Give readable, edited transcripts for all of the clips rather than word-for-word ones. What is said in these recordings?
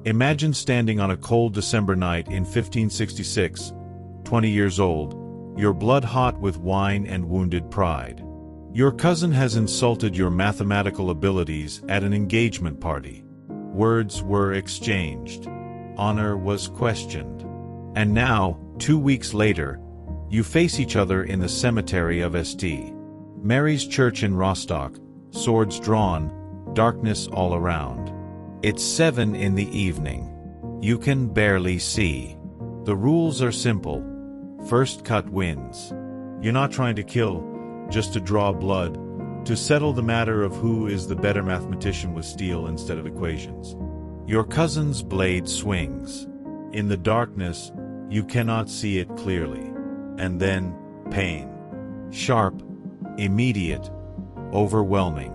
Imagine standing on a cold December night in 1566, 20 years old, your blood hot with wine and wounded pride. Your cousin has insulted your mathematical abilities at an engagement party. Words were exchanged. Honor was questioned. And now, 2 weeks later, you face each other in the cemetery of St. Mary's Church in Rostock, swords drawn, darkness all around. It's 7 in the evening. You can barely see. The rules are simple. First cut wins. You're not trying to kill, just to draw blood, to settle the matter of who is the better mathematician with steel instead of equations. Your cousin's blade swings. In the darkness, you cannot see it clearly. And then, pain. Sharp, immediate, overwhelming.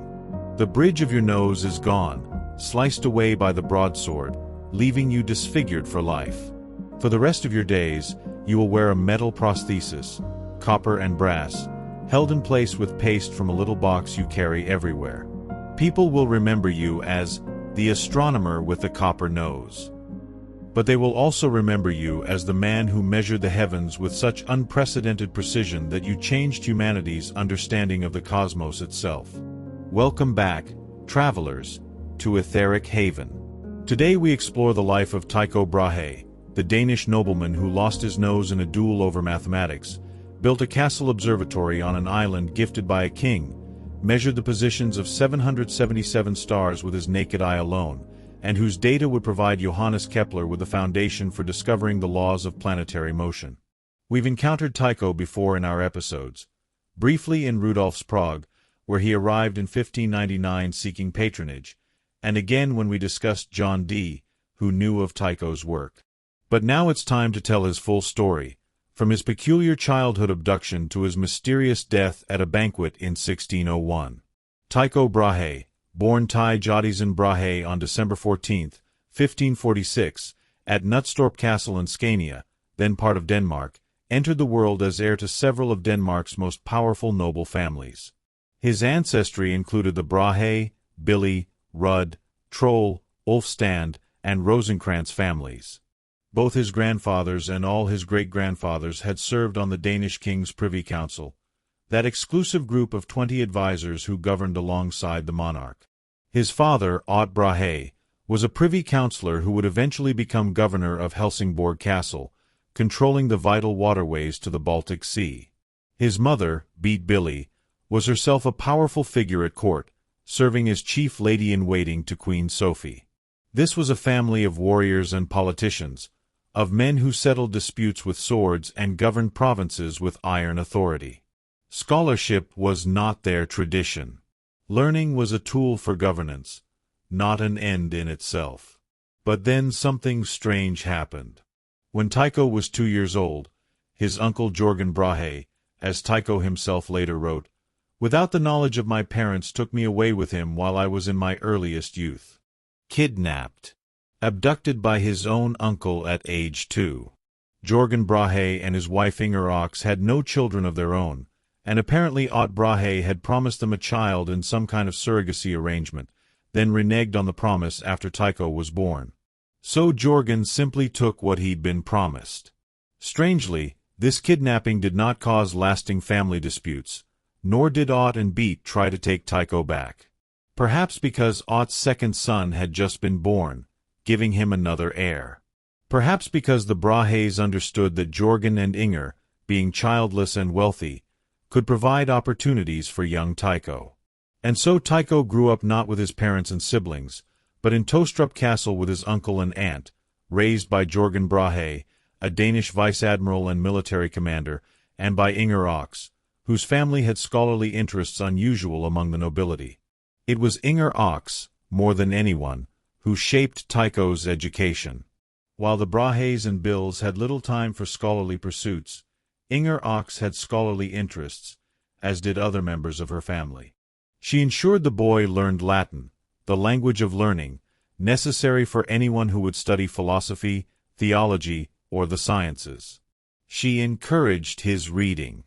The bridge of your nose is gone, sliced away by the broadsword, leaving you disfigured for life. For the rest of your days, you will wear a metal prosthesis, copper and brass, held in place with paste from a little box you carry everywhere. People will remember you as the astronomer with the copper nose. But they will also remember you as the man who measured the heavens with such unprecedented precision that you changed humanity's understanding of the cosmos itself. Welcome back, travelers, to Etheric Haven. Today we explore the life of Tycho Brahe, the Danish nobleman who lost his nose in a duel over mathematics, built a castle observatory on an island gifted by a king, measured the positions of 777 stars with his naked eye alone, and whose data would provide Johannes Kepler with the foundation for discovering the laws of planetary motion. We've encountered Tycho before in our episodes, briefly in Rudolf's Prague, where he arrived in 1599 seeking patronage, and again when we discussed John Dee, who knew of Tycho's work. But now it's time to tell his full story, from his peculiar childhood abduction to his mysterious death at a banquet in 1601. Tycho Brahe, born Ty Jodisen Brahe on December 14, 1546, at Knutstorp Castle in Scania, then part of Denmark, entered the world as heir to several of Denmark's most powerful noble families. His ancestry included the Brahe, Billy, Rudd, Troll, Ulfstand, and Rosenkrantz families. Both his grandfathers and all his great-grandfathers had served on the Danish king's privy council, that exclusive group of 20 advisors who governed alongside the monarch. His father, Ott Brahe, was a privy councillor who would eventually become governor of Helsingborg Castle, controlling the vital waterways to the Baltic Sea. His mother, Beat Billy, was herself a powerful figure at court, serving as chief lady-in-waiting to Queen Sophie. This was a family of warriors and politicians, of men who settled disputes with swords and governed provinces with iron authority. Scholarship was not their tradition. Learning was a tool for governance, not an end in itself. But then something strange happened. When Tycho was 2 years old, his uncle Jörgen Brahe, as Tycho himself later wrote, "Without the knowledge of my parents took me away with him while I was in my earliest youth." Kidnapped. Abducted by his own uncle at age 2. Jörgen Brahe and his wife Inger Ox had no children of their own, and apparently Ott Brahe had promised them a child in some kind of surrogacy arrangement, then reneged on the promise after Tycho was born. So Jörgen simply took what he'd been promised. Strangely, this kidnapping did not cause lasting family disputes, nor did Ott and Beat try to take Tycho back. Perhaps because Ott's second son had just been born, giving him another heir. Perhaps because the Brahes understood that Jörgen and Inger, being childless and wealthy, could provide opportunities for young Tycho. And so Tycho grew up not with his parents and siblings, but in Tostrup Castle with his uncle and aunt, raised by Jörgen Brahe, a Danish vice-admiral and military commander, and by Inger Ox, whose family had scholarly interests unusual among the nobility. It was Inger Ox, more than anyone, who shaped Tycho's education. While the Brahes and Bills had little time for scholarly pursuits, Inger Ox had scholarly interests, as did other members of her family. She ensured the boy learned Latin, the language of learning, necessary for anyone who would study philosophy, theology, or the sciences. She encouraged his reading.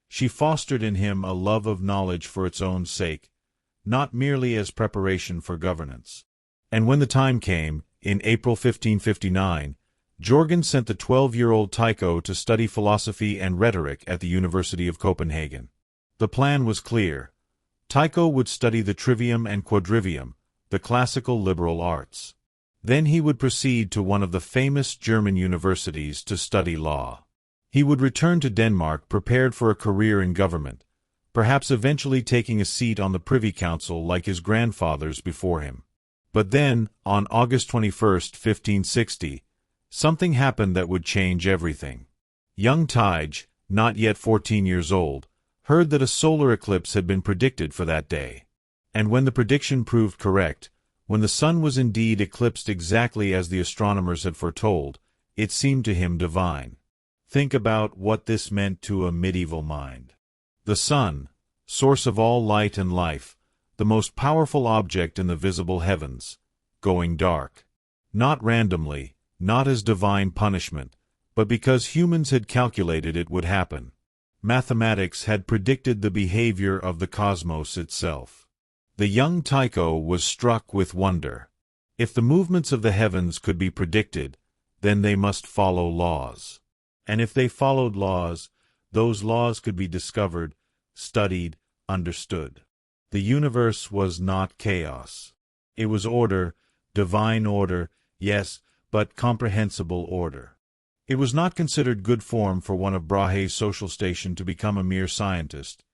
She fostered in him a love of knowledge for its own sake, not merely as preparation for governance. And when the time came, in April 1559, Jørgen sent the 12-year-old Tycho to study philosophy and rhetoric at the University of Copenhagen. The plan was clear. Tycho would study the trivium and quadrivium, the classical liberal arts. Then he would proceed to one of the famous German universities to study law. He would return to Denmark prepared for a career in government, perhaps eventually taking a seat on the Privy Council like his grandfathers before him. But then, on August 21, 1560, something happened that would change everything. Young Tycho, not yet 14 years old, heard that a solar eclipse had been predicted for that day. And when the prediction proved correct, when the sun was indeed eclipsed exactly as the astronomers had foretold, it seemed to him divine. Think about what this meant to a medieval mind. The sun, source of all light and life, the most powerful object in the visible heavens, going dark. Not randomly, not as divine punishment, but because humans had calculated it would happen. Mathematics had predicted the behavior of the cosmos itself. The young Tycho was struck with wonder. If the movements of the heavens could be predicted, then they must follow laws. And if they followed laws, those laws could be discovered, studied, understood. The universe was not chaos. It was order, divine order, yes, but comprehensible order. It was not considered good form for one of Brahe's social station to become a mere scientist,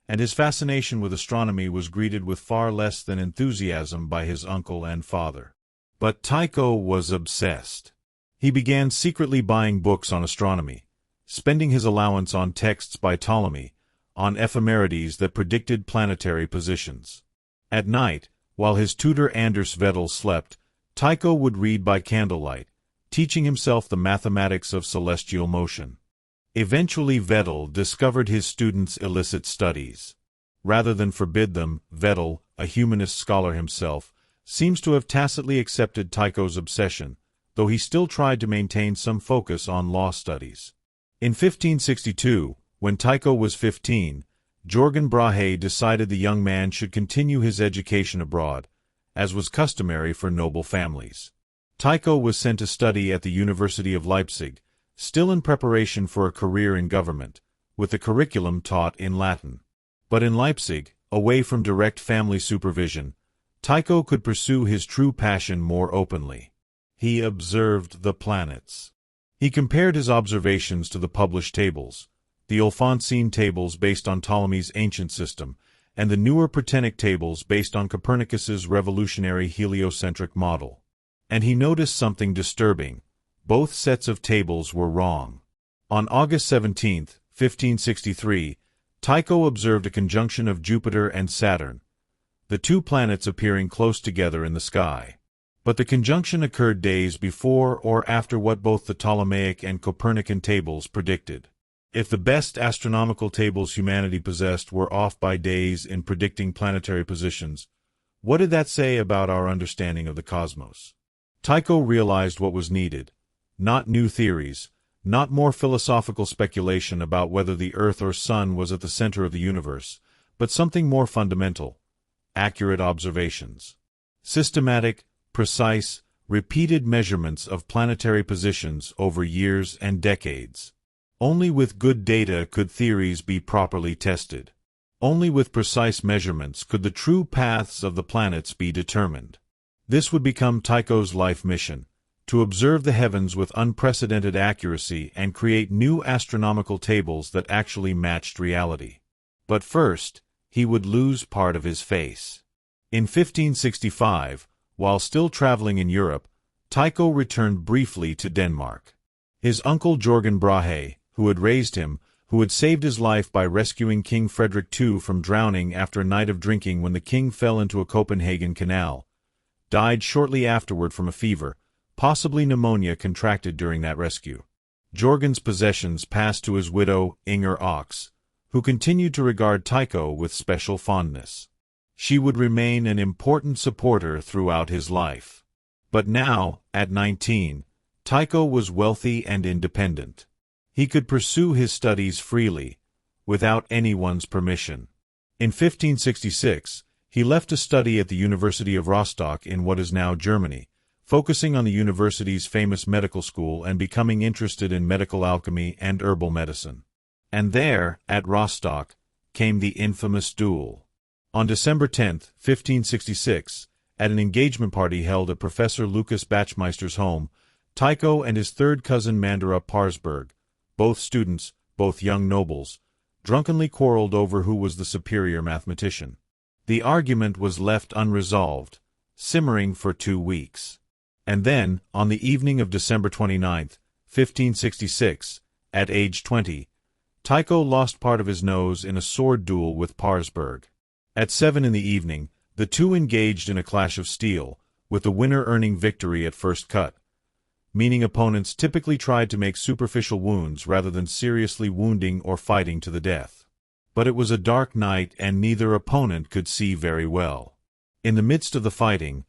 and his fascination with astronomy was greeted with far less than enthusiasm by his uncle and father. But Tycho was obsessed. He began secretly buying books on astronomy, spending his allowance on texts by Ptolemy, on ephemerides that predicted planetary positions. At night, while his tutor Anders Vettel slept, Tycho would read by candlelight, teaching himself the mathematics of celestial motion. Eventually Vettel discovered his students' illicit studies. Rather than forbid them, Vettel, a humanist scholar himself, seems to have tacitly accepted Tycho's obsession, though he still tried to maintain some focus on law studies. In 1562, when Tycho was 15, Jørgen Brahe decided the young man should continue his education abroad, as was customary for noble families. Tycho was sent to study at the University of Leipzig, still in preparation for a career in government, with the curriculum taught in Latin. But in Leipzig, away from direct family supervision, Tycho could pursue his true passion more openly. He observed the planets. He compared his observations to the published tables, the Alphonsine tables based on Ptolemy's ancient system, and the newer Protenic tables based on Copernicus's revolutionary heliocentric model. And he noticed something disturbing. Both sets of tables were wrong. On August 17, 1563, Tycho observed a conjunction of Jupiter and Saturn, the two planets appearing close together in the sky. But the conjunction occurred days before or after what both the Ptolemaic and Copernican tables predicted. If the best astronomical tables humanity possessed were off by days in predicting planetary positions, what did that say about our understanding of the cosmos? Tycho realized what was needed. Not new theories, not more philosophical speculation about whether the Earth or Sun was at the center of the universe, but something more fundamental: accurate observations. Systematic, precise, repeated measurements of planetary positions over years and decades. Only with good data could theories be properly tested. Only with precise measurements could the true paths of the planets be determined. This would become Tycho's life mission: to observe the heavens with unprecedented accuracy and create new astronomical tables that actually matched reality. But first, he would lose part of his face. In 1565, while still traveling in Europe, Tycho returned briefly to Denmark. His uncle Jørgen Brahe, who had raised him, who had saved his life by rescuing King Frederick II from drowning after a night of drinking when the king fell into a Copenhagen canal, died shortly afterward from a fever, possibly pneumonia contracted during that rescue. Jørgen's possessions passed to his widow, Inger Ox, who continued to regard Tycho with special fondness. She would remain an important supporter throughout his life. But now, at 19, Tycho was wealthy and independent. He could pursue his studies freely, without anyone's permission. In 1566, he left to study at the University of Rostock in what is now Germany, focusing on the university's famous medical school and becoming interested in medical alchemy and herbal medicine. And there, at Rostock, came the infamous duel. On December 10, 1566, at an engagement party held at Professor Lucas Bachmeister's home, Tycho and his third cousin Mandara Parsberg, both students, both young nobles, drunkenly quarreled over who was the superior mathematician. The argument was left unresolved, simmering for 2 weeks. And then, on the evening of December 29, 1566, at age 20, Tycho lost part of his nose in a sword duel with Parsberg. At 7 in the evening, the two engaged in a clash of steel, with the winner earning victory at first cut, meaning opponents typically tried to make superficial wounds rather than seriously wounding or fighting to the death. But it was a dark night and neither opponent could see very well. In the midst of the fighting,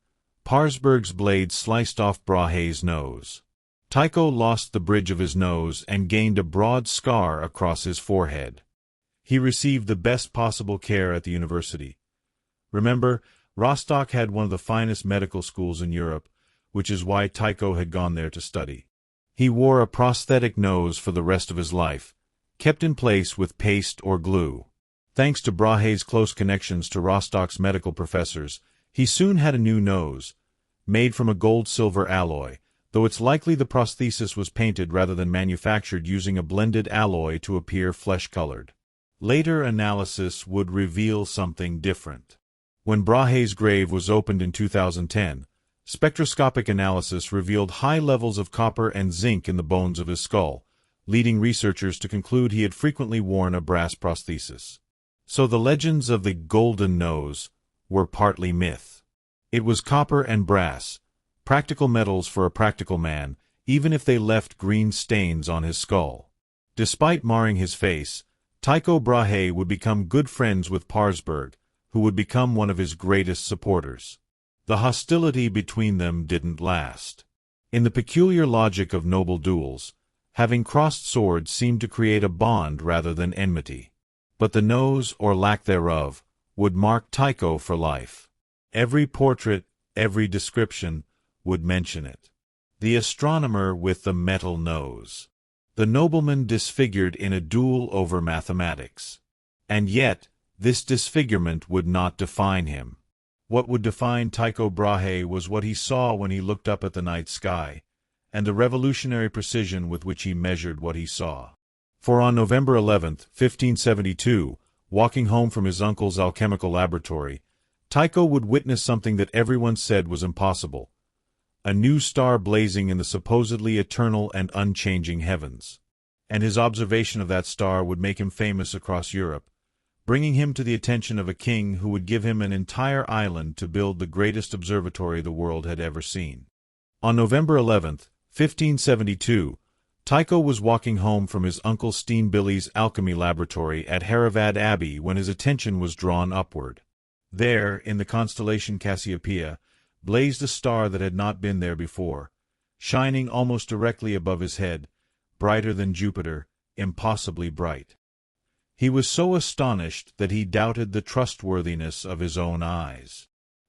Parsberg's blade sliced off Brahe's nose. Tycho lost the bridge of his nose and gained a broad scar across his forehead. He received the best possible care at the university. Remember, Rostock had one of the finest medical schools in Europe, which is why Tycho had gone there to study. He wore a prosthetic nose for the rest of his life, kept in place with paste or glue. Thanks to Brahe's close connections to Rostock's medical professors, he soon had a new nose, made from a gold-silver alloy, though it's likely the prosthesis was painted rather than manufactured using a blended alloy to appear flesh-colored. Later analysis would reveal something different. When Brahe's grave was opened in 2010, spectroscopic analysis revealed high levels of copper and zinc in the bones of his skull, leading researchers to conclude he had frequently worn a brass prosthesis. So the legends of the golden nose were partly myth. It was copper and brass, practical metals for a practical man, even if they left green stains on his skull. Despite marring his face, Tycho Brahe would become good friends with Parsberg, who would become one of his greatest supporters. The hostility between them didn't last. In the peculiar logic of noble duels, having crossed swords seemed to create a bond rather than enmity. But the nose, or lack thereof, would mark Tycho for life. Every portrait, every description, would mention it. The astronomer with the metal nose. The nobleman disfigured in a duel over mathematics. And yet, this disfigurement would not define him. What would define Tycho Brahe was what he saw when he looked up at the night sky, and the revolutionary precision with which he measured what he saw. For on November 11, 1572, walking home from his uncle's alchemical laboratory, Tycho would witness something that everyone said was impossible: a new star blazing in the supposedly eternal and unchanging heavens. And his observation of that star would make him famous across Europe, bringing him to the attention of a king who would give him an entire island to build the greatest observatory the world had ever seen. On November 11, 1572, Tycho was walking home from his uncle Steenbilly's alchemy laboratory at Heravad Abbey when his attention was drawn upward. There, in the constellation Cassiopeia, blazed a star that had not been there before, shining almost directly above his head, brighter than Jupiter, impossibly bright. He was so astonished that he doubted the trustworthiness of his own eyes.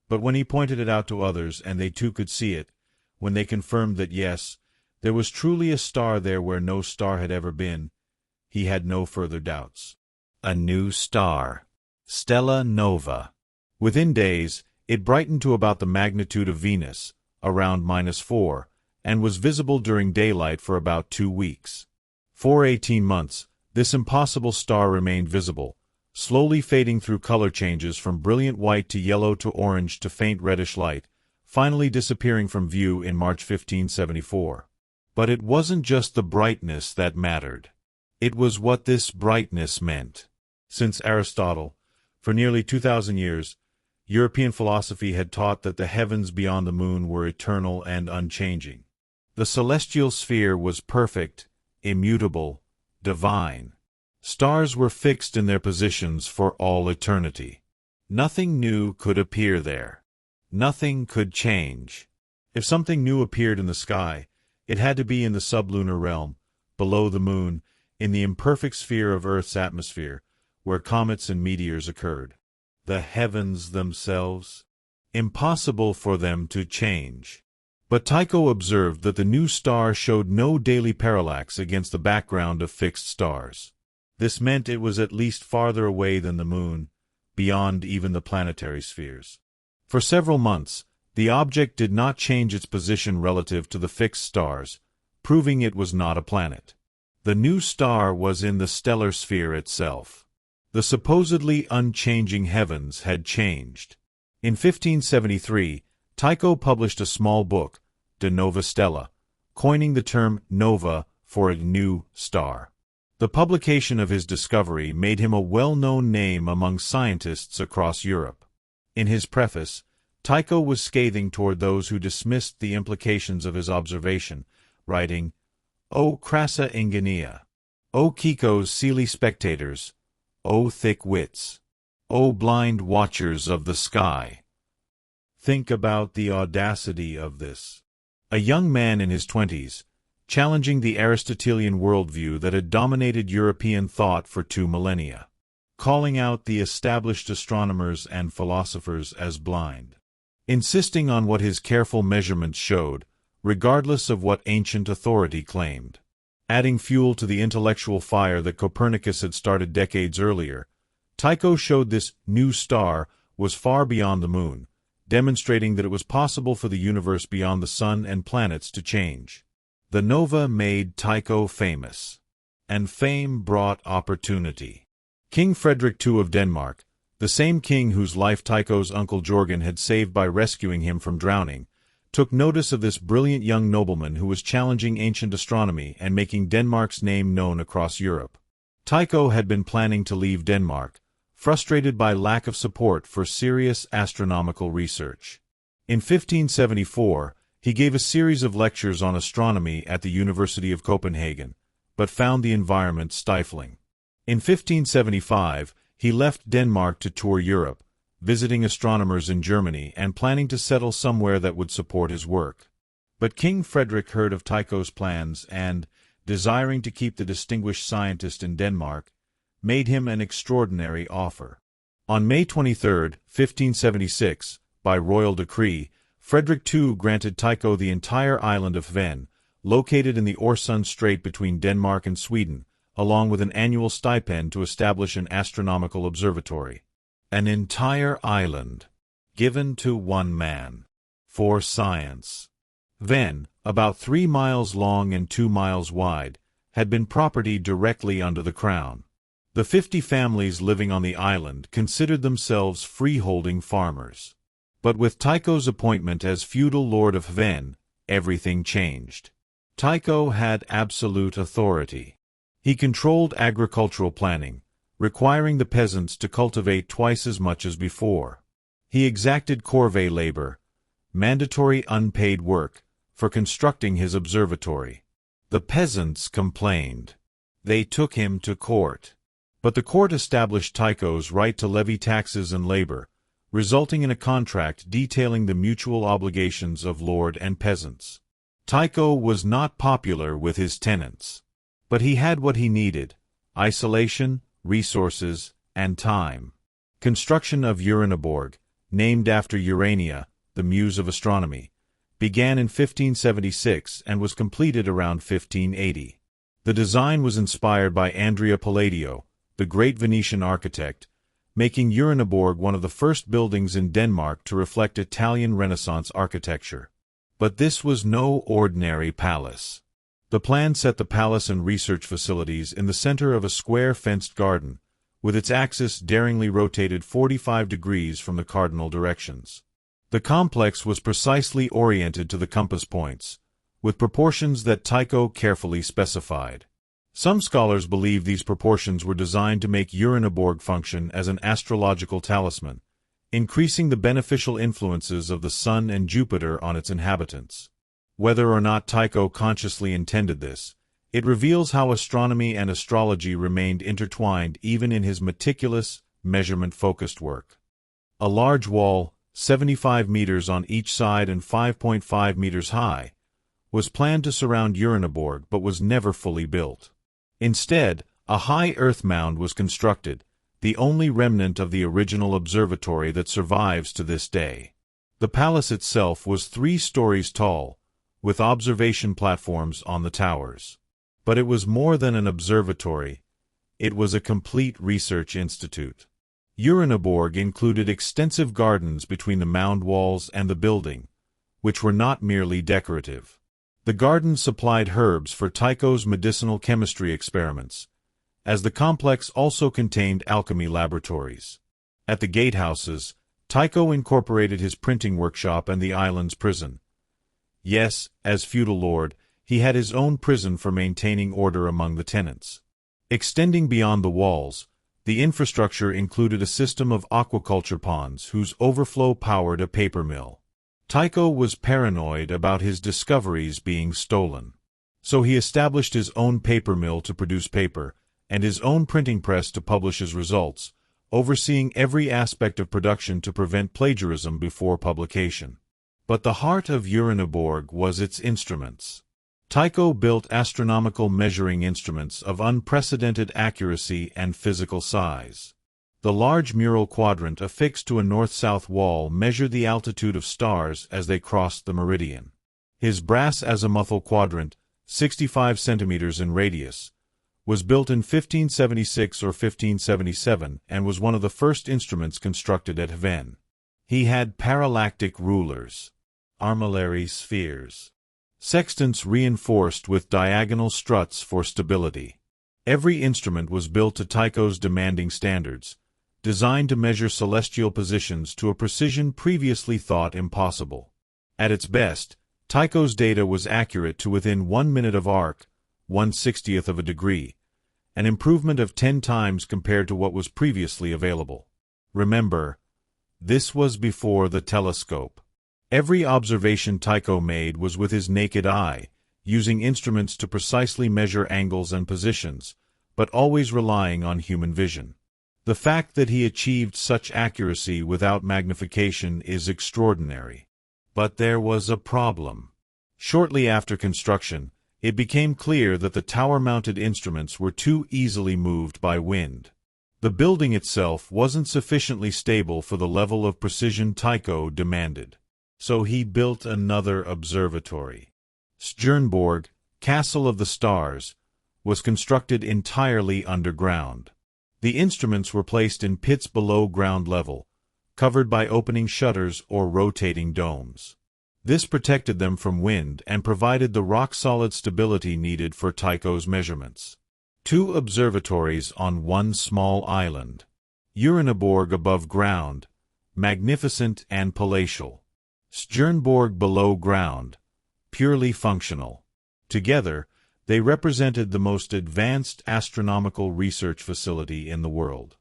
But when he pointed it out to others and they too could see it, when they confirmed that yes, there was truly a star there where no star had ever been, he had no further doubts. A new star. Stella Nova. Within days, it brightened to about the magnitude of Venus, around -4, and was visible during daylight for about 2 weeks. For 18 months, this impossible star remained visible, slowly fading through color changes from brilliant white to yellow to orange to faint reddish light, finally disappearing from view in March 1574. But it wasn't just the brightness that mattered. It was what this brightness meant. Since Aristotle, for nearly 2,000 years, European philosophy had taught that the heavens beyond the moon were eternal and unchanging. The celestial sphere was perfect, immutable, divine. Stars were fixed in their positions for all eternity. Nothing new could appear there. Nothing could change. If something new appeared in the sky, it had to be in the sublunar realm, below the moon, in the imperfect sphere of Earth's atmosphere, where comets and meteors occurred. The heavens themselves? Impossible for them to change. But Tycho observed that the new star showed no daily parallax against the background of fixed stars. This meant it was at least farther away than the Moon, beyond even the planetary spheres. For several months, the object did not change its position relative to the fixed stars, proving it was not a planet. The new star was in the stellar sphere itself. The supposedly unchanging heavens had changed. In 1573, Tycho published a small book, De Nova Stella, coining the term nova for a new star. The publication of his discovery made him a well-known name among scientists across Europe. In his preface, Tycho was scathing toward those who dismissed the implications of his observation, writing, "O crassa ingenia! O Kiko's silly spectators! O thick wits! O blind watchers of the sky!" Think about the audacity of this. A young man in his 20s, challenging the Aristotelian worldview that had dominated European thought for 2 millennia, calling out the established astronomers and philosophers as blind, insisting on what his careful measurements showed, regardless of what ancient authority claimed. Adding fuel to the intellectual fire that Copernicus had started decades earlier, Tycho showed this new star was far beyond the Moon, demonstrating that it was possible for the universe beyond the Sun and planets to change. The nova made Tycho famous, and fame brought opportunity. King Frederick II of Denmark, the same king whose life Tycho's uncle Jorgen had saved by rescuing him from drowning, took notice of this brilliant young nobleman who was challenging ancient astronomy and making Denmark's name known across Europe. Tycho had been planning to leave Denmark, frustrated by lack of support for serious astronomical research. In 1574, he gave a series of lectures on astronomy at the University of Copenhagen, but found the environment stifling. In 1575, he left Denmark to tour Europe, visiting astronomers in Germany and planning to settle somewhere that would support his work. But King Frederick heard of Tycho's plans and, desiring to keep the distinguished scientist in Denmark, made him an extraordinary offer. On May 23, 1576, by royal decree, Frederick II granted Tycho the entire island of Hven, located in the Øresund Strait between Denmark and Sweden, along with an annual stipend to establish an astronomical observatory. An entire island, given to one man, for science. Hven, about 3 miles long and 2 miles wide, had been property directly under the crown. The 50 families living on the island considered themselves freeholding farmers. But with Tycho's appointment as feudal lord of Hven, everything changed. Tycho had absolute authority. He controlled agricultural planning, requiring the peasants to cultivate twice as much as before. He exacted corvée labor, mandatory unpaid work, for constructing his observatory. The peasants complained. They took him to court. But the court established Tycho's right to levy taxes and labor, resulting in a contract detailing the mutual obligations of lord and peasants. Tycho was not popular with his tenants. But he had what he needed: isolation, resources, and time. Construction of Uraniborg, named after Urania, the muse of astronomy, began in 1576 and was completed around 1580. The design was inspired by Andrea Palladio, the great Venetian architect, making Uraniborg one of the first buildings in Denmark to reflect Italian Renaissance architecture. But this was no ordinary palace. The plan set the palace and research facilities in the center of a square fenced garden, with its axis daringly rotated 45 degrees from the cardinal directions. The complex was precisely oriented to the compass points, with proportions that Tycho carefully specified. Some scholars believe these proportions were designed to make Uraniborg function as an astrological talisman, increasing the beneficial influences of the Sun and Jupiter on its inhabitants. Whether or not Tycho consciously intended this, it reveals how astronomy and astrology remained intertwined even in his meticulous, measurement-focused work. A large wall, 75 meters on each side and 5.5 meters high, was planned to surround Uraniborg but was never fully built. Instead, a high earth mound was constructed, the only remnant of the original observatory that survives to this day. The palace itself was 3 stories tall, with observation platforms on the towers. But it was more than an observatory, it was a complete research institute. Uraniborg included extensive gardens between the mound walls and the building, which were not merely decorative. The gardens supplied herbs for Tycho's medicinal chemistry experiments, as the complex also contained alchemy laboratories. At the gatehouses, Tycho incorporated his printing workshop and the island's prison. Yes, as feudal lord, he had his own prison for maintaining order among the tenants. Extending beyond the walls, the infrastructure included a system of aquaculture ponds whose overflow powered a paper mill. Tycho was paranoid about his discoveries being stolen. So he established his own paper mill to produce paper, and his own printing press to publish his results, overseeing every aspect of production to prevent plagiarism before publication. But the heart of Uraniborg was its instruments. Tycho built astronomical measuring instruments of unprecedented accuracy and physical size. The large mural quadrant affixed to a north-south wall measured the altitude of stars as they crossed the meridian. His brass azimuthal quadrant, 65 centimeters in radius, was built in 1576 or 1577 and was one of the first instruments constructed at Hven. He had parallactic rulers, armillary spheres, sextants reinforced with diagonal struts for stability. Every instrument was built to Tycho's demanding standards, designed to measure celestial positions to a precision previously thought impossible. At its best, Tycho's data was accurate to within 1 minute of arc, 1/60th of a degree, an improvement of 10 times compared to what was previously available. Remember, this was before the telescope. Every observation Tycho made was with his naked eye, using instruments to precisely measure angles and positions, but always relying on human vision. The fact that he achieved such accuracy without magnification is extraordinary. But there was a problem. Shortly after construction, it became clear that the tower-mounted instruments were too easily moved by wind. The building itself wasn't sufficiently stable for the level of precision Tycho demanded. So he built another observatory. Stjernborg, Castle of the Stars, was constructed entirely underground. The instruments were placed in pits below ground level, covered by opening shutters or rotating domes. This protected them from wind and provided the rock-solid stability needed for Tycho's measurements. 2 observatories on one small island. Uraniborg above ground, magnificent and palatial. Stjernborg below ground, purely functional. Together, they represented the most advanced astronomical research facility in the world.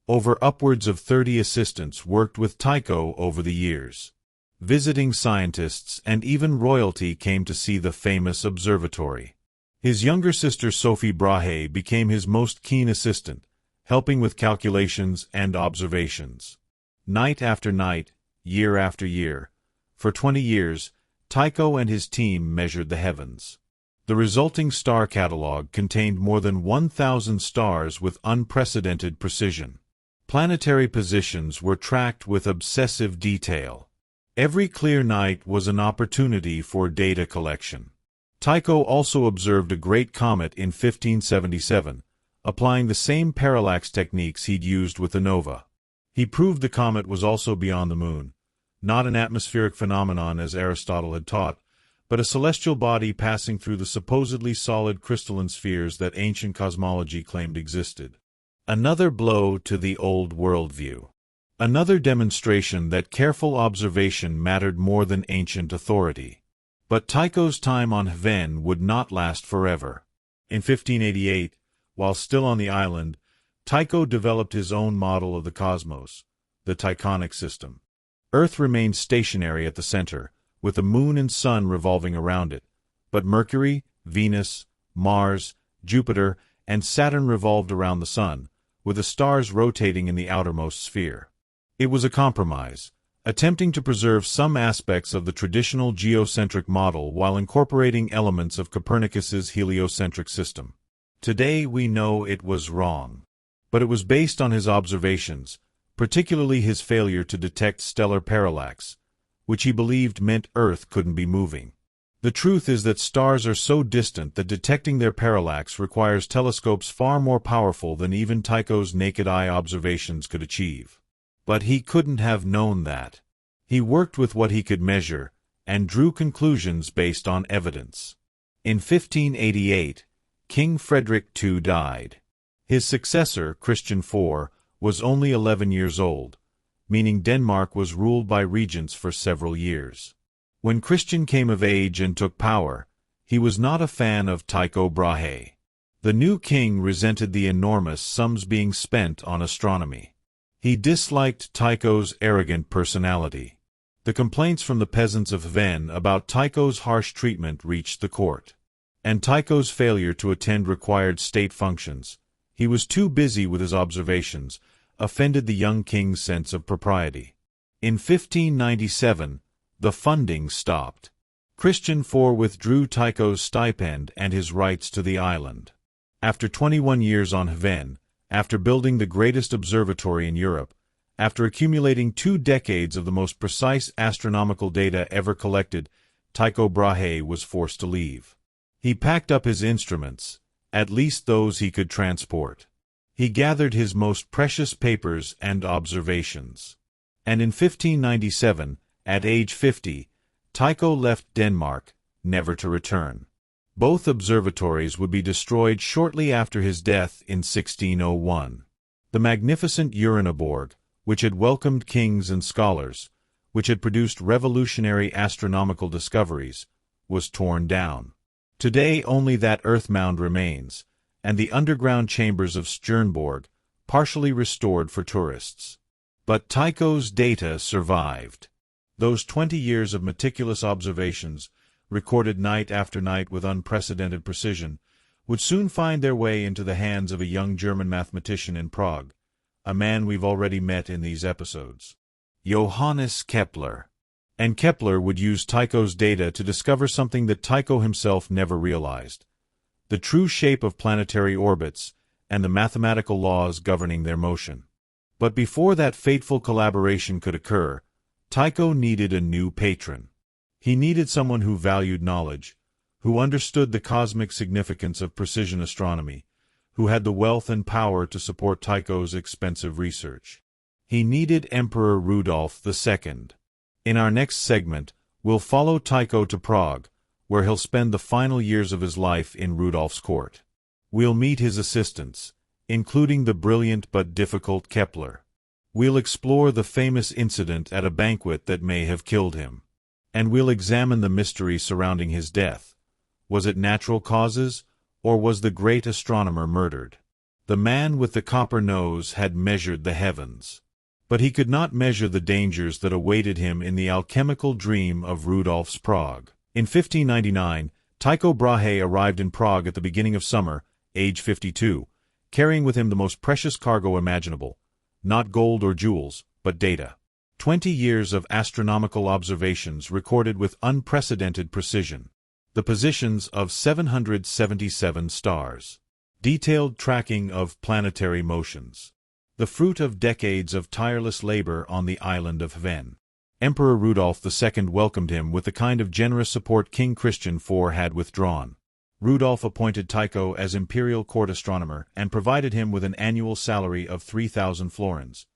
Over upwards of 30 assistants worked with Tycho over the years. Visiting scientists and even royalty came to see the famous observatory. His younger sister Sophie Brahe became his most keen assistant, helping with calculations and observations. Night after night, year after year, for 20 years, Tycho and his team measured the heavens. The resulting star catalogue contained more than 1,000 stars with unprecedented precision. Planetary positions were tracked with obsessive detail. Every clear night was an opportunity for data collection. Tycho also observed a great comet in 1577, applying the same parallax techniques he'd used with the nova. He proved the comet was also beyond the moon, not an atmospheric phenomenon as Aristotle had taught, but a celestial body passing through the supposedly solid crystalline spheres that ancient cosmology claimed existed. Another blow to the old worldview. Another demonstration that careful observation mattered more than ancient authority. But Tycho's time on Hven would not last forever. In 1588, while still on the island, Tycho developed his own model of the cosmos, the Tychonic system. Earth remained stationary at the center, with the moon and sun revolving around it, but Mercury, Venus, Mars, Jupiter, and Saturn revolved around the sun, with the stars rotating in the outermost sphere. It was a compromise, attempting to preserve some aspects of the traditional geocentric model while incorporating elements of Copernicus's heliocentric system. Today we know it was wrong. But it was based on his observations, particularly his failure to detect stellar parallax, which he believed meant Earth couldn't be moving. The truth is that stars are so distant that detecting their parallax requires telescopes far more powerful than even Tycho's naked-eye observations could achieve. But he couldn't have known that. He worked with what he could measure, and drew conclusions based on evidence. In 1588, King Frederick II died. His successor, Christian IV, was only 11 years old, meaning Denmark was ruled by regents for several years. When Christian came of age and took power, he was not a fan of Tycho Brahe. The new king resented the enormous sums being spent on astronomy. He disliked Tycho's arrogant personality. The complaints from the peasants of Hven about Tycho's harsh treatment reached the court. And Tycho's failure to attend required state functions, he was too busy with his observations, offended the young king's sense of propriety. In 1597, the funding stopped. Christian IV withdrew Tycho's stipend and his rights to the island. After 21 years on Hven, after building the greatest observatory in Europe, after accumulating 2 decades of the most precise astronomical data ever collected, Tycho Brahe was forced to leave. He packed up his instruments, at least those he could transport. He gathered his most precious papers and observations. And in 1597, at age 50, Tycho left Denmark, never to return. Both observatories would be destroyed shortly after his death in 1601. The magnificent Uraniborg, which had welcomed kings and scholars, which had produced revolutionary astronomical discoveries, was torn down. Today only that earth mound remains, and the underground chambers of Stjernborg, partially restored for tourists. But Tycho's data survived. Those 20 years of meticulous observations, recorded night after night with unprecedented precision, would soon find their way into the hands of a young German mathematician in Prague, a man we've already met in these episodes. Johannes Kepler. And Kepler would use Tycho's data to discover something that Tycho himself never realized: the true shape of planetary orbits and the mathematical laws governing their motion. But before that fateful collaboration could occur, Tycho needed a new patron. He needed someone who valued knowledge, who understood the cosmic significance of precision astronomy, who had the wealth and power to support Tycho's expensive research. He needed Emperor Rudolf II. In our next segment, we'll follow Tycho to Prague, where he'll spend the final years of his life in Rudolf's court. We'll meet his assistants, including the brilliant but difficult Kepler. We'll explore the famous incident at a banquet that may have killed him. And we'll examine the mystery surrounding his death. Was it natural causes, or was the great astronomer murdered? The man with the copper nose had measured the heavens. But he could not measure the dangers that awaited him in the alchemical dream of Rudolf's Prague. In 1599, Tycho Brahe arrived in Prague at the beginning of summer, age 52, carrying with him the most precious cargo imaginable, not gold or jewels, but data. 20 years of astronomical observations recorded with unprecedented precision. The positions of 777 stars. Detailed tracking of planetary motions. The fruit of decades of tireless labor on the island of Hven. Emperor Rudolf II welcomed him with the kind of generous support King Christian IV had withdrawn. Rudolf appointed Tycho as imperial court astronomer and provided him with an annual salary of 3,000 florins,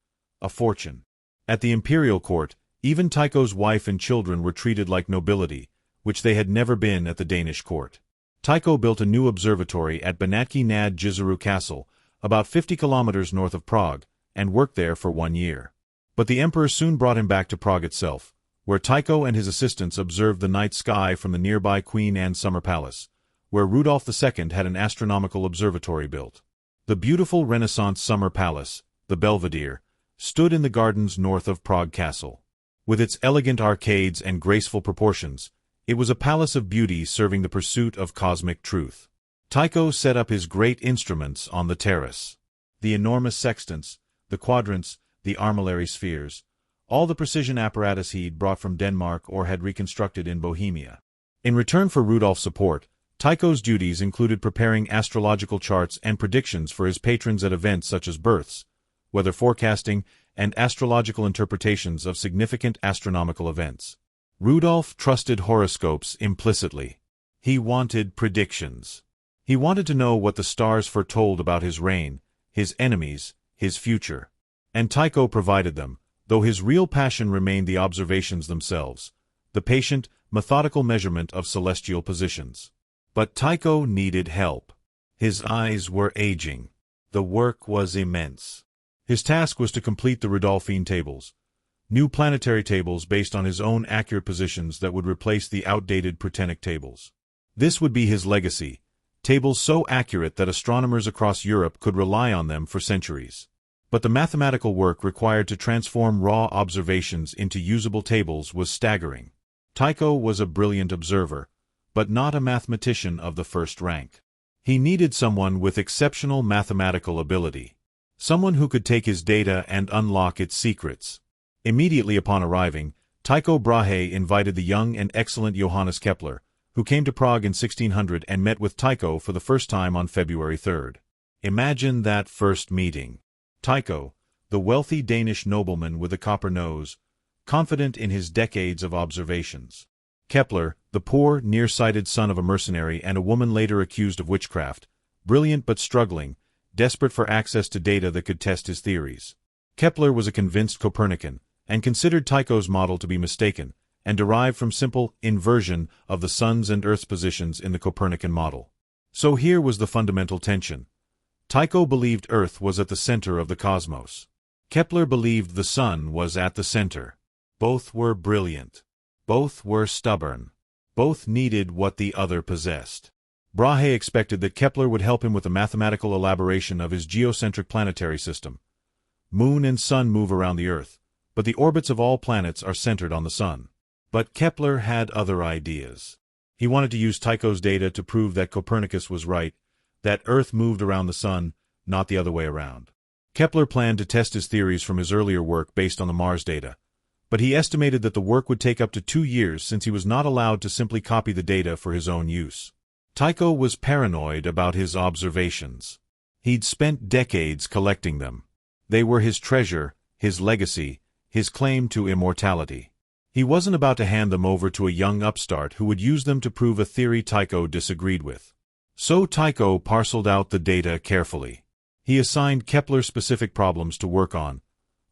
a fortune. At the imperial court, even Tycho's wife and children were treated like nobility, which they had never been at the Danish court. Tycho built a new observatory at Banatki nad Jizerou Castle, about 50 kilometers north of Prague, and worked there for 1 year. But the emperor soon brought him back to Prague itself, where Tycho and his assistants observed the night sky from the nearby Queen Anne Summer Palace, where Rudolf II had an astronomical observatory built. The beautiful Renaissance Summer Palace, the Belvedere, stood in the gardens north of Prague Castle. With its elegant arcades and graceful proportions, it was a palace of beauty serving the pursuit of cosmic truth. Tycho set up his great instruments on the terrace. The enormous sextants, the quadrants, the armillary spheres, all the precision apparatus he'd brought from Denmark or had reconstructed in Bohemia. In return for Rudolf's support, Tycho's duties included preparing astrological charts and predictions for his patrons at events such as births, weather forecasting, and astrological interpretations of significant astronomical events. Rudolf trusted horoscopes implicitly. He wanted predictions. He wanted to know what the stars foretold about his reign, his enemies, his future. And Tycho provided them, though his real passion remained the observations themselves, the patient, methodical measurement of celestial positions. But Tycho needed help. His eyes were aging. The work was immense. His task was to complete the Rudolphine tables, new planetary tables based on his own accurate positions that would replace the outdated Prutenic tables. This would be his legacy, tables so accurate that astronomers across Europe could rely on them for centuries. But the mathematical work required to transform raw observations into usable tables was staggering. Tycho was a brilliant observer, but not a mathematician of the first rank. He needed someone with exceptional mathematical ability, someone who could take his data and unlock its secrets. Immediately upon arriving, Tycho Brahe invited the young and excellent Johannes Kepler, who came to Prague in 1600 and met with Tycho for the first time on February 3. Imagine that first meeting. Tycho, the wealthy Danish nobleman with a copper nose, confident in his decades of observations. Kepler, the poor, nearsighted son of a mercenary and a woman later accused of witchcraft, brilliant but struggling, desperate for access to data that could test his theories. Kepler was a convinced Copernican, and considered Tycho's model to be mistaken, and derived from simple inversion of the Sun's and Earth's positions in the Copernican model. So here was the fundamental tension. Tycho believed Earth was at the center of the cosmos. Kepler believed the Sun was at the center. Both were brilliant. Both were stubborn. Both needed what the other possessed. Brahe expected that Kepler would help him with the mathematical elaboration of his geocentric planetary system. Moon and Sun move around the Earth, but the orbits of all planets are centered on the Sun. But Kepler had other ideas. He wanted to use Tycho's data to prove that Copernicus was right, that Earth moved around the Sun, not the other way around. Kepler planned to test his theories from his earlier work based on the Mars data, but he estimated that the work would take up to 2 years since he was not allowed to simply copy the data for his own use. Tycho was paranoid about his observations. He'd spent decades collecting them. They were his treasure, his legacy, his claim to immortality. He wasn't about to hand them over to a young upstart who would use them to prove a theory Tycho disagreed with. So Tycho parceled out the data carefully. He assigned Kepler specific problems to work on,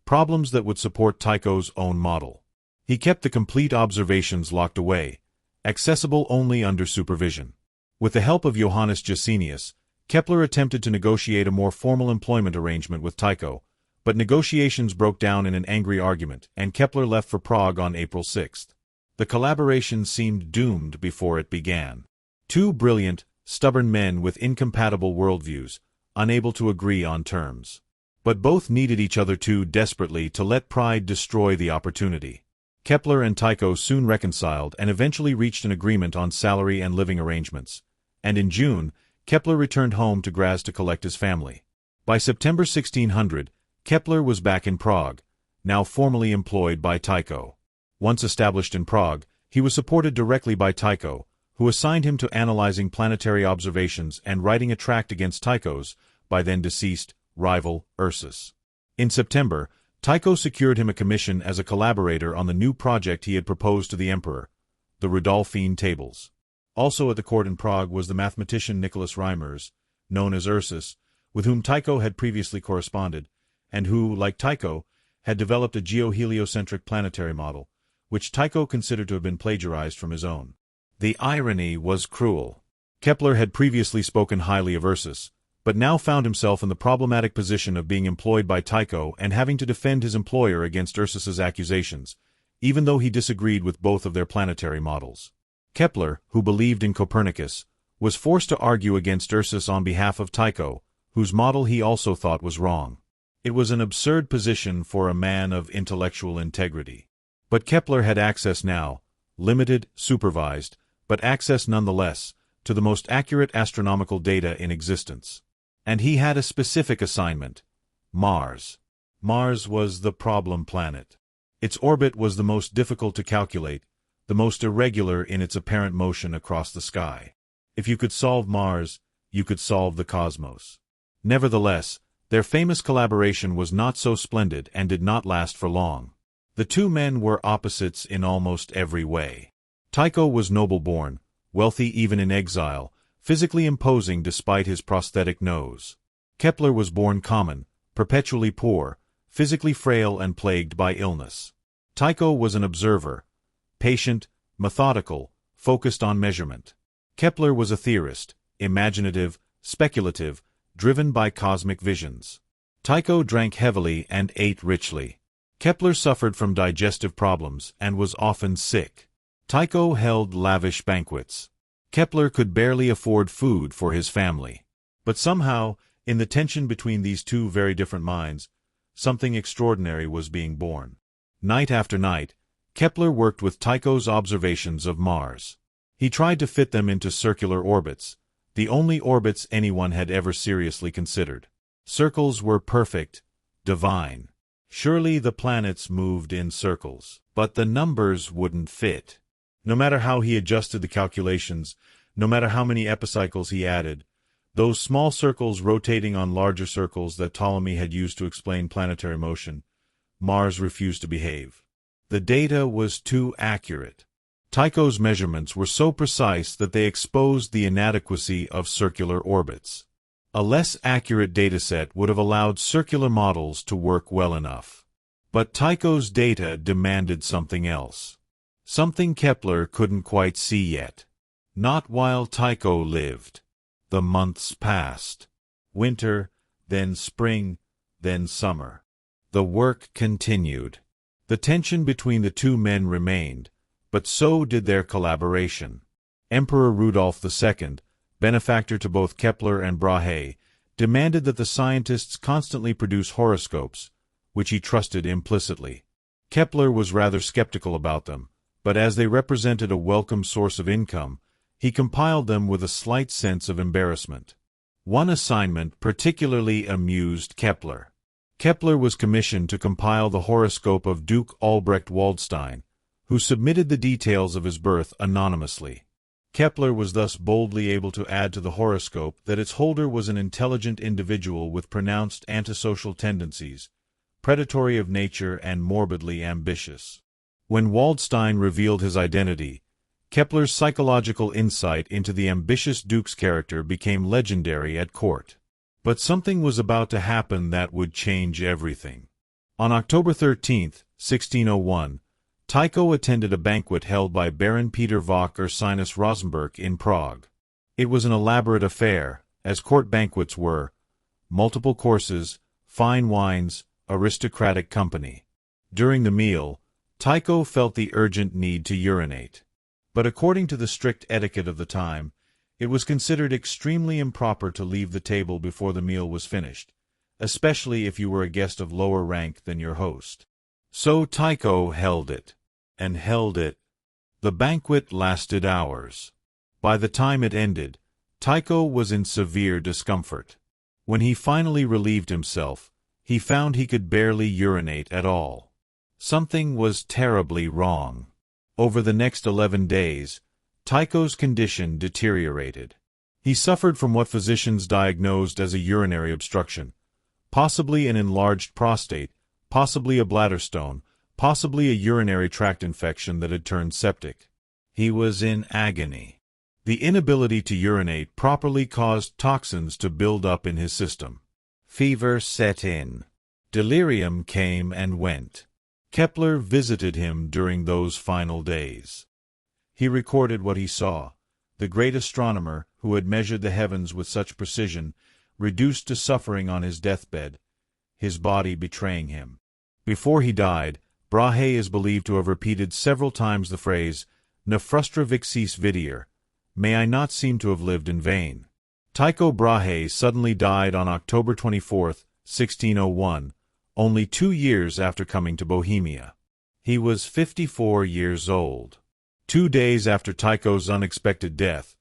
problems that would support Tycho's own model. He kept the complete observations locked away, accessible only under supervision. With the help of Johannes Gesenius, Kepler attempted to negotiate a more formal employment arrangement with Tycho, but negotiations broke down in an angry argument, and Kepler left for Prague on April 6. The collaboration seemed doomed before it began. Two brilliant, stubborn men with incompatible worldviews, unable to agree on terms. But both needed each other too desperately to let pride destroy the opportunity. Kepler and Tycho soon reconciled and eventually reached an agreement on salary and living arrangements. And in June, Kepler returned home to Graz to collect his family. By September 1600, Kepler was back in Prague, now formally employed by Tycho. Once established in Prague, he was supported directly by Tycho, who assigned him to analyzing planetary observations and writing a tract against Tycho's, by then deceased, rival Ursus. In September, Tycho secured him a commission as a collaborator on the new project he had proposed to the emperor, the Rudolphine tables. Also at the court in Prague was the mathematician Nicholas Reimers, known as Ursus, with whom Tycho had previously corresponded, and who, like Tycho, had developed a geoheliocentric planetary model, which Tycho considered to have been plagiarized from his own. The irony was cruel. Kepler had previously spoken highly of Ursus, but now found himself in the problematic position of being employed by Tycho and having to defend his employer against Ursus's accusations, even though he disagreed with both of their planetary models. Kepler, who believed in Copernicus, was forced to argue against Ursus on behalf of Tycho, whose model he also thought was wrong. It was an absurd position for a man of intellectual integrity. But Kepler had access now, limited, supervised, but access nonetheless, to the most accurate astronomical data in existence. And he had a specific assignment: Mars. Mars was the problem planet. Its orbit was the most difficult to calculate, the most irregular in its apparent motion across the sky. If you could solve Mars, you could solve the cosmos. Nevertheless, Their famous collaboration was not so splendid and did not last for long. The two men were opposites in almost every way. Tycho was noble-born, wealthy even in exile, physically imposing despite his prosthetic nose. Kepler was born common, perpetually poor, physically frail and plagued by illness. Tycho was an observer, patient, methodical, focused on measurement. Kepler was a theorist, imaginative, speculative, driven by cosmic visions. Tycho drank heavily and ate richly. Kepler suffered from digestive problems and was often sick. Tycho held lavish banquets. Kepler could barely afford food for his family. But somehow, in the tension between these two very different minds, something extraordinary was being born. Night after night, Kepler worked with Tycho's observations of Mars. He tried to fit them into circular orbits, the only orbits anyone had ever seriously considered. Circles were perfect, divine. Surely the planets moved in circles. But the numbers wouldn't fit. No matter how he adjusted the calculations, no matter how many epicycles he added, those small circles rotating on larger circles that Ptolemy had used to explain planetary motion, Mars refused to behave. The data was too accurate. Tycho's measurements were so precise that they exposed the inadequacy of circular orbits. A less accurate dataset would have allowed circular models to work well enough. But Tycho's data demanded something else. Something Kepler couldn't quite see yet. Not while Tycho lived. The months passed. Winter, then spring, then summer. The work continued. The tension between the two men remained, but so did their collaboration. Emperor Rudolf II, benefactor to both Kepler and Brahe, demanded that the scientists constantly produce horoscopes, which he trusted implicitly. Kepler was rather skeptical about them, but as they represented a welcome source of income, he compiled them with a slight sense of embarrassment. One assignment particularly amused Kepler. Kepler was commissioned to compile the horoscope of Duke Albrecht Waldstein, who submitted the details of his birth anonymously. Kepler was thus boldly able to add to the horoscope that its holder was an intelligent individual with pronounced antisocial tendencies, predatory of nature and morbidly ambitious. When Waldstein revealed his identity, Kepler's psychological insight into the ambitious Duke's character became legendary at court. But something was about to happen that would change everything. On October 13, 1601, Tycho attended a banquet held by Baron Peter Vogt Ursinus Rosenberg in Prague. It was an elaborate affair, as court banquets were: multiple courses, fine wines, aristocratic company. During the meal, Tycho felt the urgent need to urinate. But according to the strict etiquette of the time, it was considered extremely improper to leave the table before the meal was finished, especially if you were a guest of lower rank than your host. So Tycho held it, and held it. The banquet lasted hours. By the time it ended, Tycho was in severe discomfort. When he finally relieved himself, he found he could barely urinate at all. Something was terribly wrong. Over the next 11 days, Tycho's condition deteriorated. He suffered from what physicians diagnosed as a urinary obstruction, possibly an enlarged prostate, possibly a bladder stone, possibly a urinary tract infection that had turned septic. He was in agony. The inability to urinate properly caused toxins to build up in his system. Fever set in. Delirium came and went. Kepler visited him during those final days. He recorded what he saw. The great astronomer, who had measured the heavens with such precision, reduced to suffering on his deathbed, his body betraying him. Before he died, Brahe is believed to have repeated several times the phrase, "Ne frustra vixis videor," may I not seem to have lived in vain. Tycho Brahe suddenly died on October 24, 1601, only 2 years after coming to Bohemia. He was 54 years old. 2 days after Tycho's unexpected death,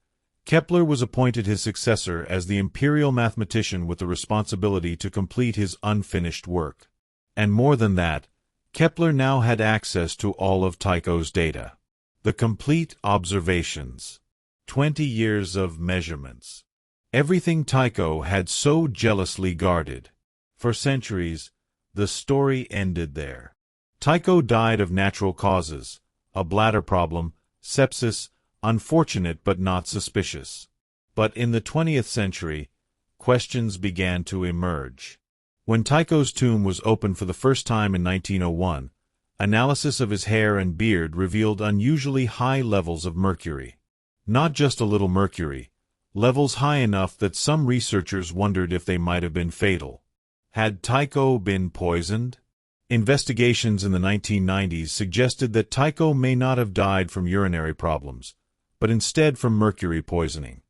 Kepler was appointed his successor as the imperial mathematician with the responsibility to complete his unfinished work. And more than that, Kepler now had access to all of Tycho's data. The complete observations. 20 years of measurements. Everything Tycho had so jealously guarded. For centuries, the story ended there. Tycho died of natural causes, a bladder problem, sepsis, unfortunate but not suspicious. But in the 20th century, questions began to emerge. When Tycho's tomb was opened for the first time in 1901, analysis of his hair and beard revealed unusually high levels of mercury. Not just a little mercury, levels high enough that some researchers wondered if they might have been fatal. Had Tycho been poisoned? Investigations in the 1990s suggested that Tycho may not have died from urinary problems, but instead from mercury poisoning.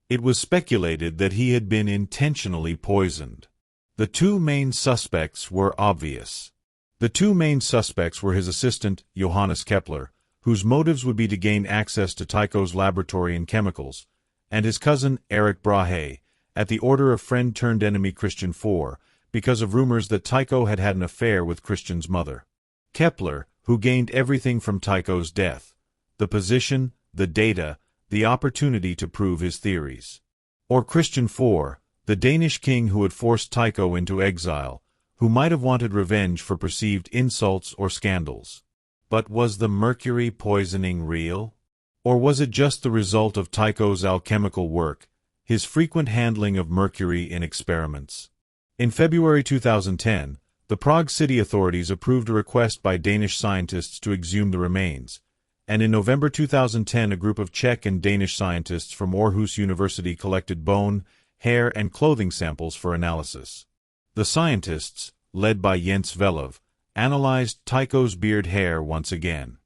It was speculated that he had been intentionally poisoned. The two main suspects were obvious. The two main suspects were his assistant, Johannes Kepler, whose motives would be to gain access to Tycho's laboratory and chemicals, and his cousin, Etheric Brahe, at the order of friend-turned-enemy Christian IV, because of rumors that Tycho had had an affair with Christian's mother. Kepler, who gained everything from Tycho's death: the position, the data, the opportunity to prove his theories. Or Christian IV, the Danish king who had forced Tycho into exile, who might have wanted revenge for perceived insults or scandals. But was the mercury poisoning real? Or was it just the result of Tycho's alchemical work, his frequent handling of mercury in experiments? In February 2010, the Prague city authorities approved a request by Danish scientists to exhume the remains, and in November 2010 a group of Czech and Danish scientists from Aarhus University collected bone, hair, and clothing samples for analysis. The scientists, led by Jens Velov, analyzed Tycho's beard hair once again.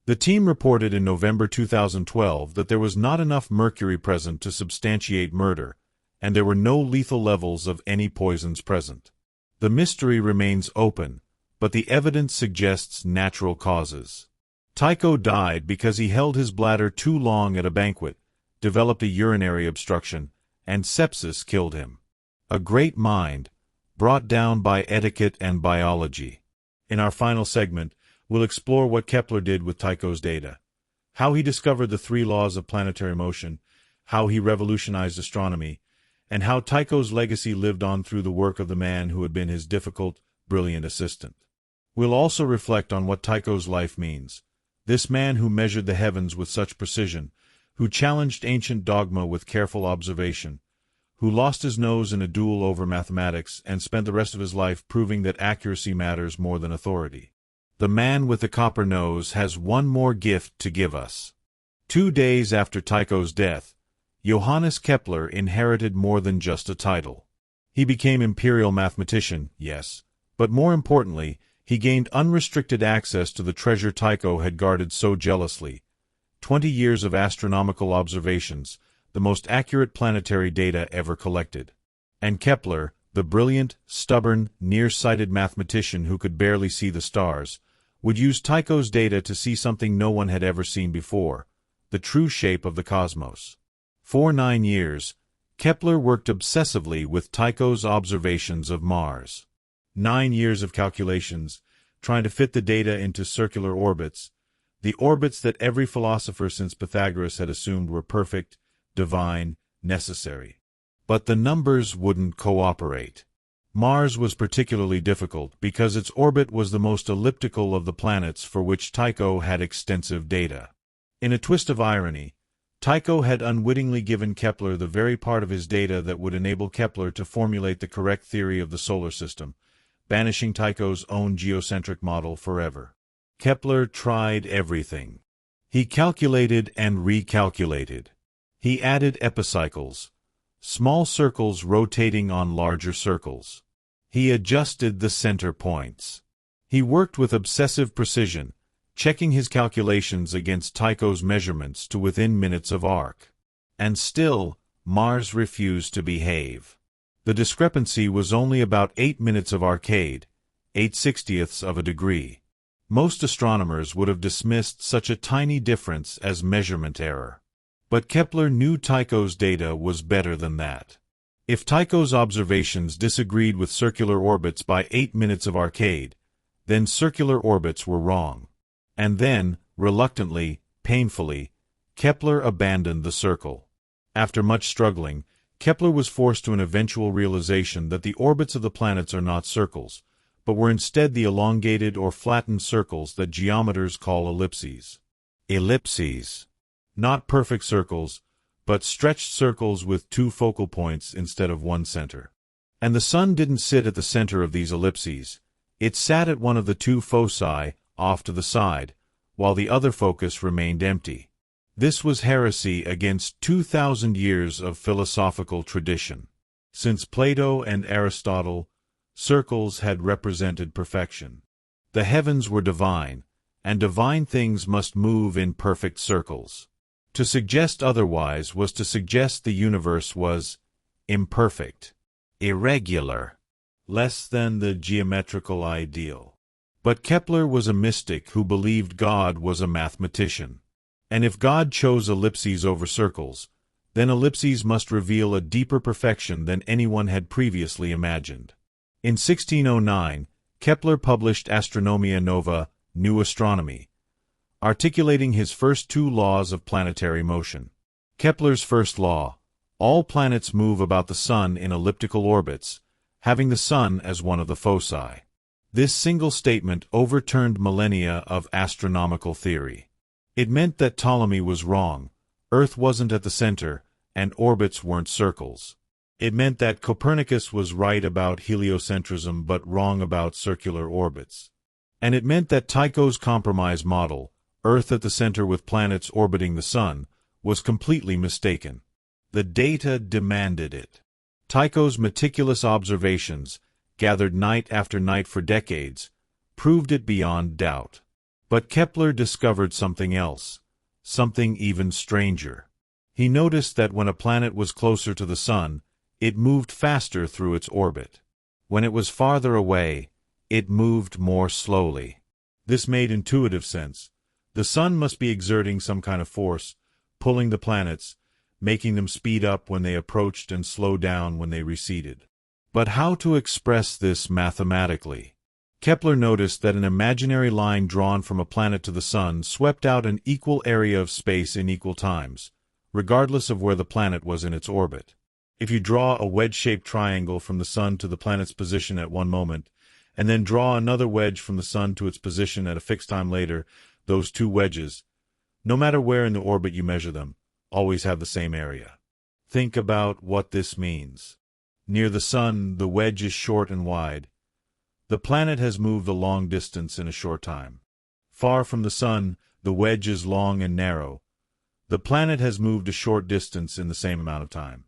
The team reported in November 2012 that there was not enough mercury present to substantiate murder, and there were no lethal levels of any poisons present. The mystery remains open, but the evidence suggests natural causes. Tycho died because he held his bladder too long at a banquet, developed a urinary obstruction, and sepsis killed him. A great mind, brought down by etiquette and biology. In our final segment, we'll explore what Kepler did with Tycho's data, how he discovered the three laws of planetary motion, how he revolutionized astronomy, and how Tycho's legacy lived on through the work of the man who had been his difficult, brilliant assistant. We'll also reflect on what Tycho's life means. This man who measured the heavens with such precision, who challenged ancient dogma with careful observation, who lost his nose in a duel over mathematics and spent the rest of his life proving that accuracy matters more than authority. The man with the copper nose has one more gift to give us. 2 days after Tycho's death, Johannes Kepler inherited more than just a title. He became imperial mathematician, yes, but more importantly, he gained unrestricted access to the treasure Tycho had guarded so jealously: 20 years of astronomical observations, the most accurate planetary data ever collected. And Kepler, the brilliant, stubborn, nearsighted mathematician who could barely see the stars, would use Tycho's data to see something no one had ever seen before: the true shape of the cosmos. For 9 years, Kepler worked obsessively with Tycho's observations of Mars. 9 years of calculations, trying to fit the data into circular orbits, the orbits that every philosopher since Pythagoras had assumed were perfect, divine, necessary. But the numbers wouldn't cooperate. Mars was particularly difficult because its orbit was the most elliptical of the planets for which Tycho had extensive data. In a twist of irony, Tycho had unwittingly given Kepler the very part of his data that would enable Kepler to formulate the correct theory of the solar system, banishing Tycho's own geocentric model forever. Kepler tried everything. He calculated and recalculated. He added epicycles, small circles rotating on larger circles. He adjusted the center points. He worked with obsessive precision, checking his calculations against Tycho's measurements to within minutes of arc. And still, Mars refused to behave. The discrepancy was only about 8 minutes of arcade, 8/60ths of a degree. Most astronomers would have dismissed such a tiny difference as measurement error. But Kepler knew Tycho's data was better than that. If Tycho's observations disagreed with circular orbits by 8 minutes of arcade, then circular orbits were wrong. And then, reluctantly, painfully, Kepler abandoned the circle. After much struggling, Kepler was forced to an eventual realization that the orbits of the planets are not circles, but were instead the elongated or flattened circles that geometers call ellipses. Ellipses. Not perfect circles, but stretched circles with two focal points instead of one center. And the Sun didn't sit at the center of these ellipses. It sat at one of the two foci, off to the side, while the other focus remained empty. This was heresy against 2,000 years of philosophical tradition. Since Plato and Aristotle, circles had represented perfection. The heavens were divine, and divine things must move in perfect circles. To suggest otherwise was to suggest the universe was imperfect, irregular, less than the geometrical ideal. But Kepler was a mystic who believed God was a mathematician. And if God chose ellipses over circles, then ellipses must reveal a deeper perfection than anyone had previously imagined. In 1609, Kepler published Astronomia Nova, New Astronomy, articulating his first two laws of planetary motion. Kepler's first law: all planets move about the Sun in elliptical orbits, having the Sun as one of the foci. This single statement overturned millennia of astronomical theory. It meant that Ptolemy was wrong, Earth wasn't at the center, and orbits weren't circles. It meant that Copernicus was right about heliocentrism but wrong about circular orbits. And it meant that Tycho's compromise model, Earth at the center with planets orbiting the Sun, was completely mistaken. The data demanded it. Tycho's meticulous observations, gathered night after night for decades, proved it beyond doubt. But Kepler discovered something else, something even stranger. He noticed that when a planet was closer to the Sun, it moved faster through its orbit. When it was farther away, it moved more slowly. This made intuitive sense. The Sun must be exerting some kind of force, pulling the planets, making them speed up when they approached and slow down when they receded. But how to express this mathematically? Kepler noticed that an imaginary line drawn from a planet to the Sun swept out an equal area of space in equal times, regardless of where the planet was in its orbit. If you draw a wedge-shaped triangle from the Sun to the planet's position at one moment, and then draw another wedge from the Sun to its position at a fixed time later, those two wedges, no matter where in the orbit you measure them, always have the same area. Think about what this means. Near the Sun, the wedge is short and wide. The planet has moved a long distance in a short time. Far from the Sun, the wedge is long and narrow. The planet has moved a short distance in the same amount of time.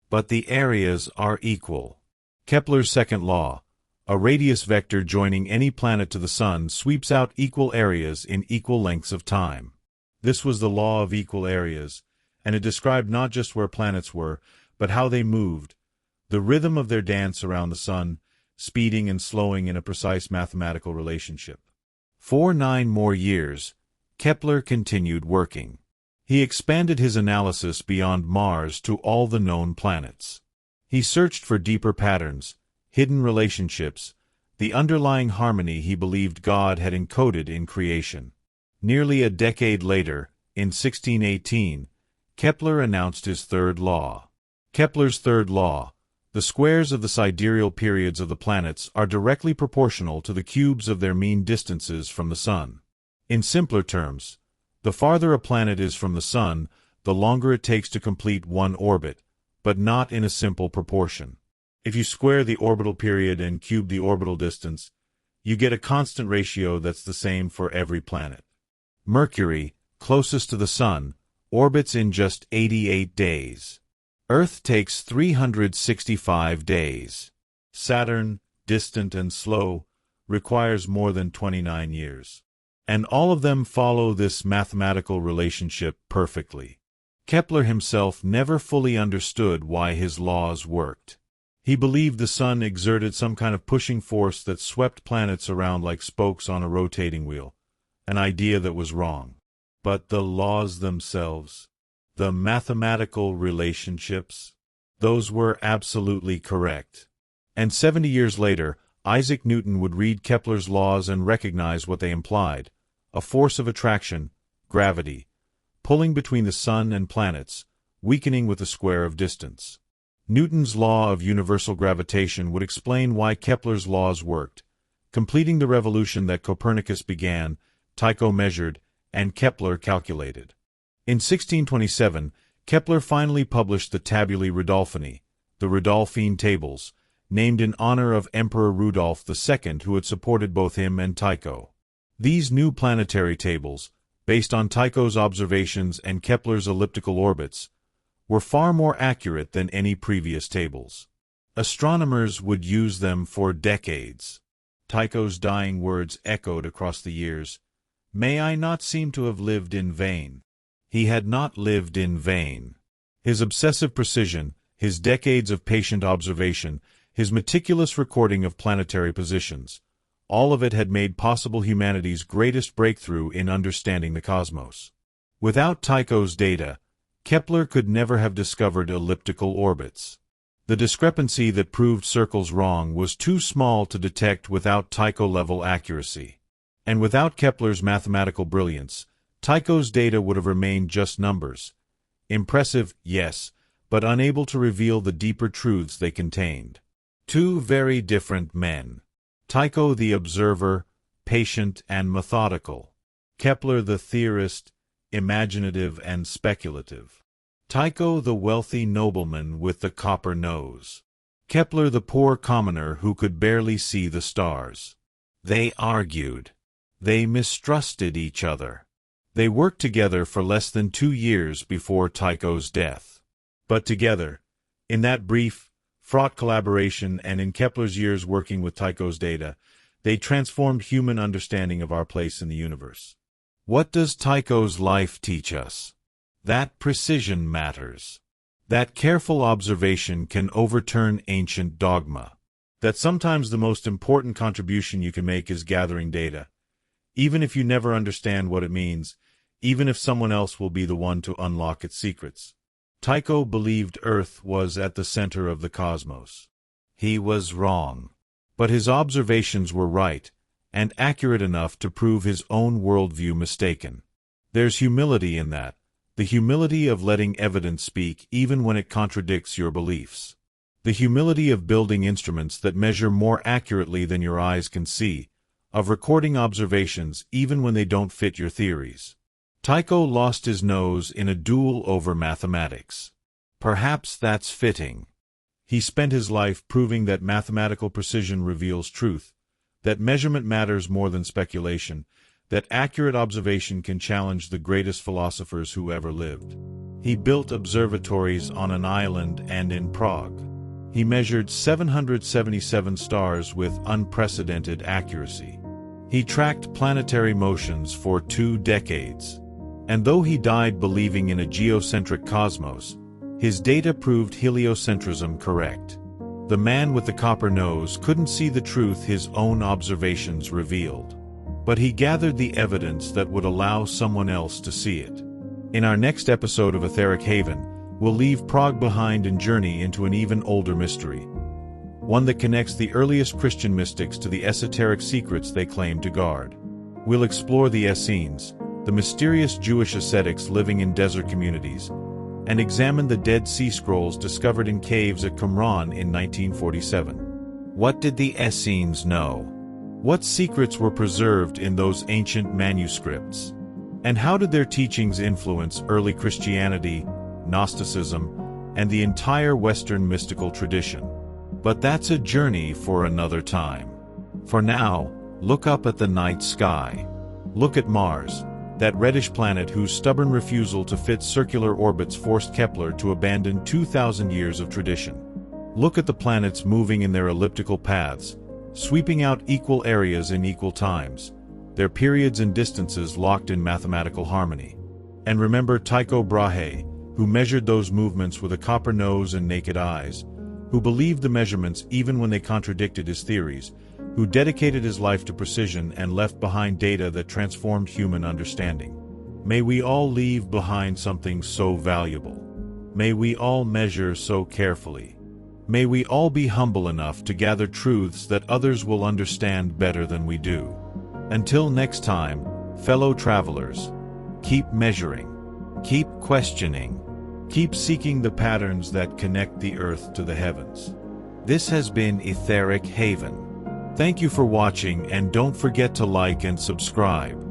But the areas are equal. Kepler's second law: a radius vector joining any planet to the Sun sweeps out equal areas in equal lengths of time. This was the law of equal areas, and it described not just where planets were, but how they moved, the rhythm of their dance around the Sun, speeding and slowing in a precise mathematical relationship. For 9 more years, Kepler continued working. He expanded his analysis beyond Mars to all the known planets. He searched for deeper patterns, hidden relationships, the underlying harmony he believed God had encoded in creation. Nearly a decade later, in 1618, Kepler announced his third law. Kepler's third law: the squares of the sidereal periods of the planets are directly proportional to the cubes of their mean distances from the Sun. In simpler terms, the farther a planet is from the Sun, the longer it takes to complete one orbit, but not in a simple proportion. If you square the orbital period and cube the orbital distance, you get a constant ratio that's the same for every planet. Mercury, closest to the Sun, orbits in just 88 days. Earth takes 365 days. Saturn, distant and slow, requires more than 29 years. And all of them follow this mathematical relationship perfectly. Kepler himself never fully understood why his laws worked. He believed the Sun exerted some kind of pushing force that swept planets around like spokes on a rotating wheel, an idea that was wrong. But the laws themselves, the mathematical relationships, those were absolutely correct. And 70 years later, Isaac Newton would read Kepler's laws and recognize what they implied: a force of attraction, gravity, pulling between the Sun and planets, weakening with the square of distance. Newton's law of universal gravitation would explain why Kepler's laws worked, completing the revolution that Copernicus began, Tycho measured, and Kepler calculated. In 1627, Kepler finally published the Tabulae Rudolphinae, the Rudolphine Tables, named in honor of Emperor Rudolph II, who had supported both him and Tycho. These new planetary tables, based on Tycho's observations and Kepler's elliptical orbits, were far more accurate than any previous tables. Astronomers would use them for decades. Tycho's dying words echoed across the years, "May I not seem to have lived in vain." He had not lived in vain. His obsessive precision, his decades of patient observation, his meticulous recording of planetary positions, all of it had made possible humanity's greatest breakthrough in understanding the cosmos. Without Tycho's data, Kepler could never have discovered elliptical orbits. The discrepancy that proved circles wrong was too small to detect without Tycho-level accuracy. And without Kepler's mathematical brilliance, Tycho's data would have remained just numbers. Impressive, yes, but unable to reveal the deeper truths they contained. Two very different men. Tycho the observer, patient and methodical. Kepler the theorist, imaginative and speculative. Tycho the wealthy nobleman with the copper nose. Kepler the poor commoner who could barely see the stars. They argued. They mistrusted each other. They worked together for less than 2 years before Tycho's death. But together, in that brief, fraught collaboration and in Kepler's years working with Tycho's data, they transformed human understanding of our place in the universe. What does Tycho's life teach us? That precision matters. That careful observation can overturn ancient dogma. That sometimes the most important contribution you can make is gathering data. Even if you never understand what it means, even if someone else will be the one to unlock its secrets. Tycho believed Earth was at the center of the cosmos. He was wrong. But his observations were right, and accurate enough to prove his own worldview mistaken. There's humility in that, the humility of letting evidence speak even when it contradicts your beliefs. The humility of building instruments that measure more accurately than your eyes can see, of recording observations even when they don't fit your theories. Tycho lost his nose in a duel over mathematics. Perhaps that's fitting. He spent his life proving that mathematical precision reveals truth, that measurement matters more than speculation, that accurate observation can challenge the greatest philosophers who ever lived. He built observatories on an island and in Prague. He measured 777 stars with unprecedented accuracy. He tracked planetary motions for 2 decades. And though he died believing in a geocentric cosmos, his data proved heliocentrism correct. The man with the copper nose couldn't see the truth his own observations revealed. But he gathered the evidence that would allow someone else to see it. In our next episode of Etheric Haven, we'll leave Prague behind and journey into an even older mystery. One that connects the earliest Christian mystics to the esoteric secrets they claim to guard. We'll explore the Essenes, the mysterious Jewish ascetics living in desert communities, and examine the Dead Sea Scrolls discovered in caves at Qumran in 1947. What did the Essenes know? What secrets were preserved in those ancient manuscripts? And how did their teachings influence early Christianity, Gnosticism, and the entire Western mystical tradition? But that's a journey for another time. For now, look up at the night sky. Look at Mars, that reddish planet whose stubborn refusal to fit circular orbits forced Kepler to abandon 2,000 years of tradition. Look at the planets moving in their elliptical paths, sweeping out equal areas in equal times, their periods and distances locked in mathematical harmony. And remember Tycho Brahe, who measured those movements with a copper nose and naked eyes, who believed the measurements even when they contradicted his theories, who dedicated his life to precision and left behind data that transformed human understanding. May we all leave behind something so valuable. May we all measure so carefully. May we all be humble enough to gather truths that others will understand better than we do. Until next time, fellow travelers, keep measuring, keep questioning, Keep seeking the patterns that connect the earth to the heavens. This has been Etheric Haven. Thank you for watching, and don't forget to like and subscribe.